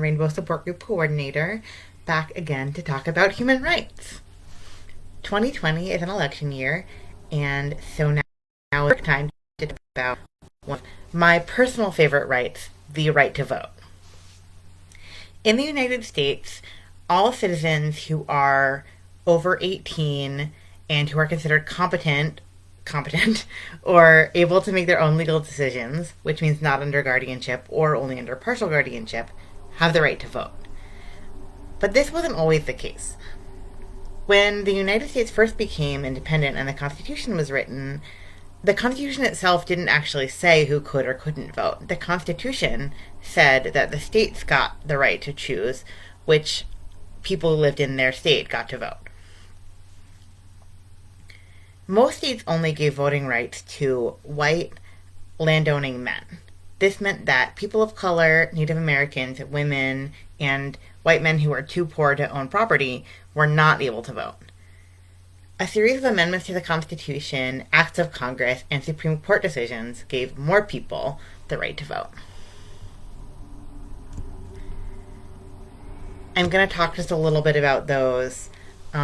Rainbow Support Group Coordinator, back again to talk about human rights. 2020 is an election year, and so now it's time to talk about one of my personal favorite rights, the right to vote. In the United States, all citizens who are over 18 and who are considered competent or able to make their own legal decisions, which means not under guardianship or only under partial guardianship, have the right to vote. But this wasn't always the case. When the United States first became independent and the Constitution was written, the Constitution itself didn't actually say who could or couldn't vote. The Constitution said that the states got the right to choose which people who lived in their state got to vote. Most states only gave voting rights to white, landowning men. This meant that people of color, Native Americans, women, and white men who were too poor to own property were not able to vote. A series of amendments to the Constitution, acts of Congress, and Supreme Court decisions gave more people the right to vote. I'm going to talk just a little bit about those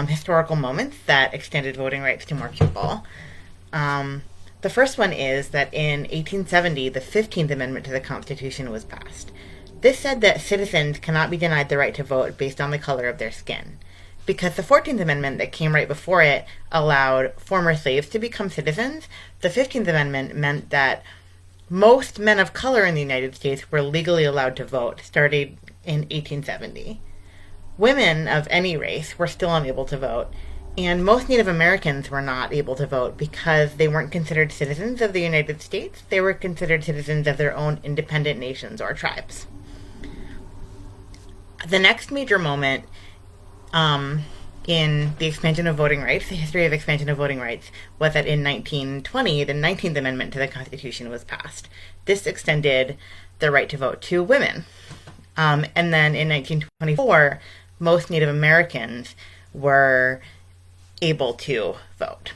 historical moments that extended voting rights to more people. The first one is that in 1870, the 15th Amendment to the Constitution was passed. This said that citizens cannot be denied the right to vote based on the color of their skin. Because the 14th Amendment that came right before it allowed former slaves to become citizens, the 15th Amendment meant that most men of color in the United States were legally allowed to vote, starting in 1870. Women of any race were still unable to vote, and most Native Americans were not able to vote because they weren't considered citizens of the United States. They were considered citizens of their own independent nations or tribes. The next major moment in the expansion of voting rights, the history of expansion of voting rights, was that in 1920, the 19th Amendment to the Constitution was passed. This extended the right to vote to women. And then in 1924, most Native Americans were able to vote.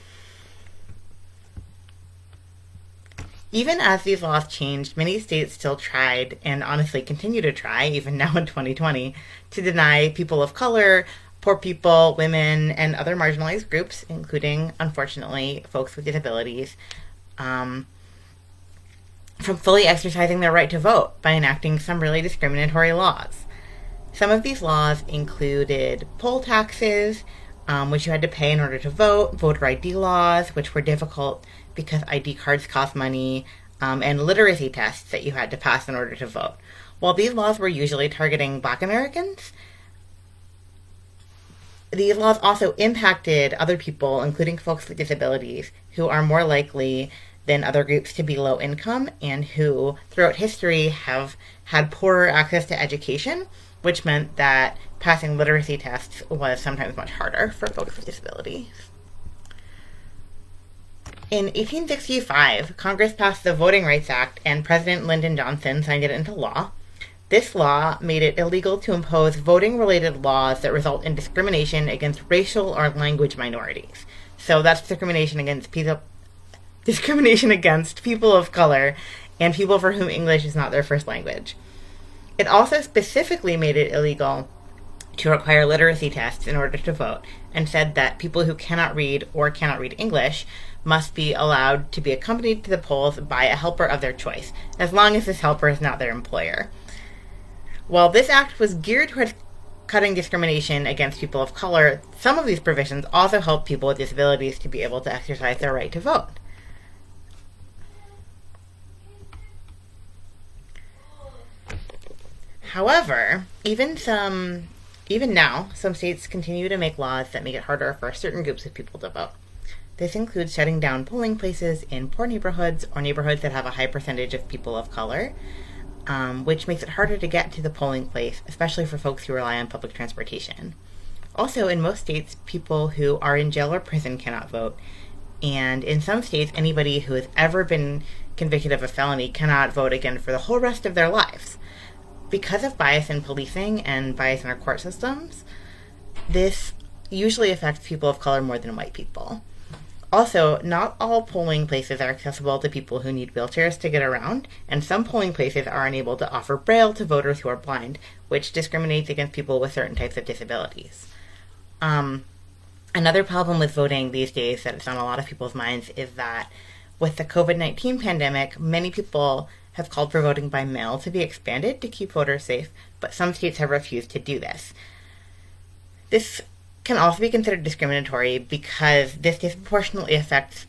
Even as these laws changed, many states still tried, and honestly continue to try, even now in 2020, to deny people of color, poor people, women, and other marginalized groups, including, unfortunately, folks with disabilities, from fully exercising their right to vote by enacting some really discriminatory laws. Some of these laws included poll taxes, which you had to pay in order to vote, voter ID laws, which were difficult because ID cards cost money, and literacy tests that you had to pass in order to vote. While these laws were usually targeting Black Americans, these laws also impacted other people, including folks with disabilities, who are more likely than other groups to be low income and who, throughout history, have had poorer access to education, which meant that passing literacy tests was sometimes much harder for folks with disabilities. In 1865, Congress passed the Voting Rights Act, and President Lyndon Johnson signed it into law. This law made it illegal to impose voting-related laws that result in discrimination against racial or language minorities. So that's discrimination against people of color and people for whom English is not their first language. It also specifically made it illegal to require literacy tests in order to vote, and said that people who cannot read or cannot read English must be allowed to be accompanied to the polls by a helper of their choice, as long as this helper is not their employer. While this act was geared towards cutting discrimination against people of color, some of these provisions also help people with disabilities to be able to exercise their right to vote. However, even now, some states continue to make laws that make it harder for certain groups of people to vote. This includes shutting down polling places in poor neighborhoods or neighborhoods that have a high percentage of people of color, which makes it harder to get to the polling place, especially for folks who rely on public transportation. Also, in most states, people who are in jail or prison cannot vote, and in some states, anybody who has ever been convicted of a felony cannot vote again for the whole rest of their lives. Because of bias in policing and bias in our court systems, this usually affects people of color more than white people. Also, not all polling places are accessible to people who need wheelchairs to get around, and some polling places are unable to offer Braille to voters who are blind, which discriminates against people with certain types of disabilities. Another problem with voting these days that is on a lot of people's minds is that with the COVID-19 pandemic, many people have called for voting by mail to be expanded to keep voters safe, but some states have refused to do this. This can also be considered discriminatory because this disproportionately affects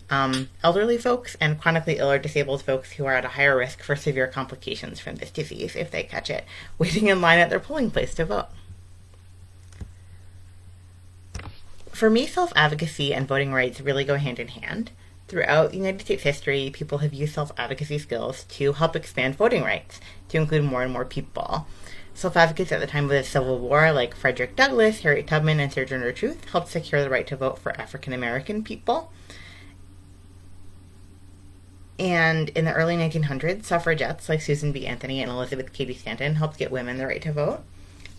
elderly folks and chronically ill or disabled folks who are at a higher risk for severe complications from this disease if they catch it, waiting in line at their polling place to vote. For me, self-advocacy and voting rights really go hand in hand. Throughout United States history, people have used self-advocacy skills to help expand voting rights, to include more and more people. Self-advocates at the time of the Civil War, like Frederick Douglass, Harriet Tubman, and Sojourner Truth, helped secure the right to vote for African-American people. And in the early 1900s, suffragettes like Susan B. Anthony and Elizabeth Cady Stanton helped get women the right to vote.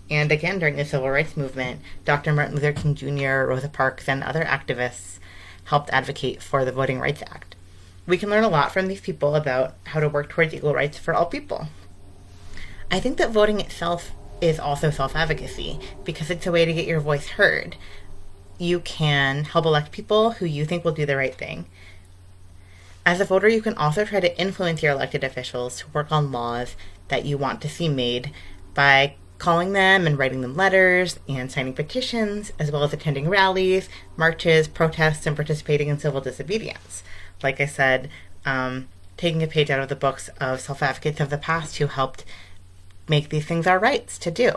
And again, during the Civil Rights Movement, Dr. Martin Luther King Jr., Rosa Parks, and other activists helped advocate for the Voting Rights Act. We can learn a lot from these people about how to work towards equal rights for all people. I think that voting itself is also self-advocacy because it's a way to get your voice heard. You can help elect people who you think will do the right thing. As a voter, you can also try to influence your elected officials to work on laws that you want to see made by calling them and writing them letters and signing petitions, as well as attending rallies, marches, protests, and participating in civil disobedience. Like I said, taking a page out of the books of self-advocates of the past who helped make these things our rights to do.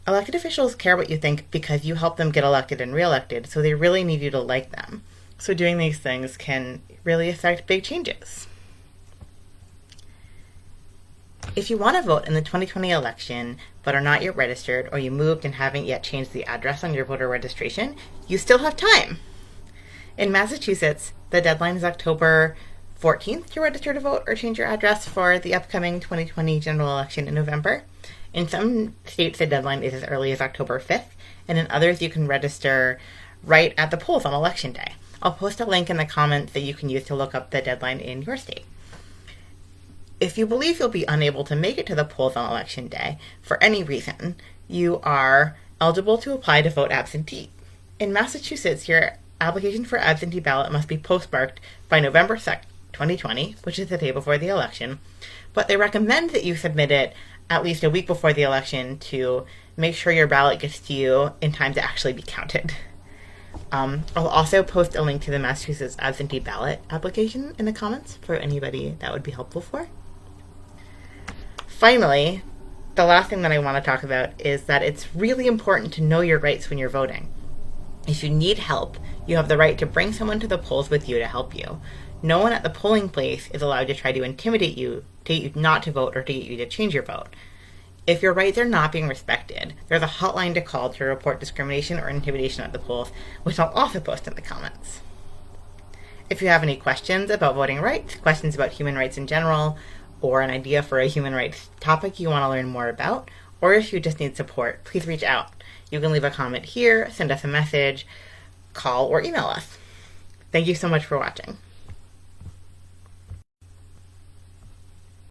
Elected officials care what you think because you help them get elected and reelected, so they really need you to like them. So doing these things can really affect big changes. If you want to vote in the 2020 election but are not yet registered, or you moved and haven't yet changed the address on your voter registration, you still have time. In Massachusetts, the deadline is October 14th to register to vote or change your address for the upcoming 2020 general election in November. In some states, the deadline is as early as October 5th, and in others, you can register right at the polls on Election Day. I'll post a link in the comments that you can use to look up the deadline in your state. If you believe you'll be unable to make it to the polls on Election Day for any reason, you are eligible to apply to vote absentee. In Massachusetts, your application for absentee ballot must be postmarked by November 2nd, 2020, which is the day before the election, but they recommend that you submit it at least a week before the election to make sure your ballot gets to you in time to actually be counted. I'll also post a link to the Massachusetts absentee ballot application in the comments for anybody that would be helpful for. Finally, the last thing that I want to talk about is that it's really important to know your rights when you're voting. If you need help, you have the right to bring someone to the polls with you to help you. No one at the polling place is allowed to try to intimidate you, to get you not to vote, or to get you to change your vote. If your rights are not being respected, there's a hotline to call to report discrimination or intimidation at the polls, which I'll also post in the comments. If you have any questions about voting rights, questions about human rights in general, or an idea for a human rights topic you want to learn more about, or if you just need support, please reach out. You can leave a comment here, send us a message, call, or email us. Thank you so much for watching.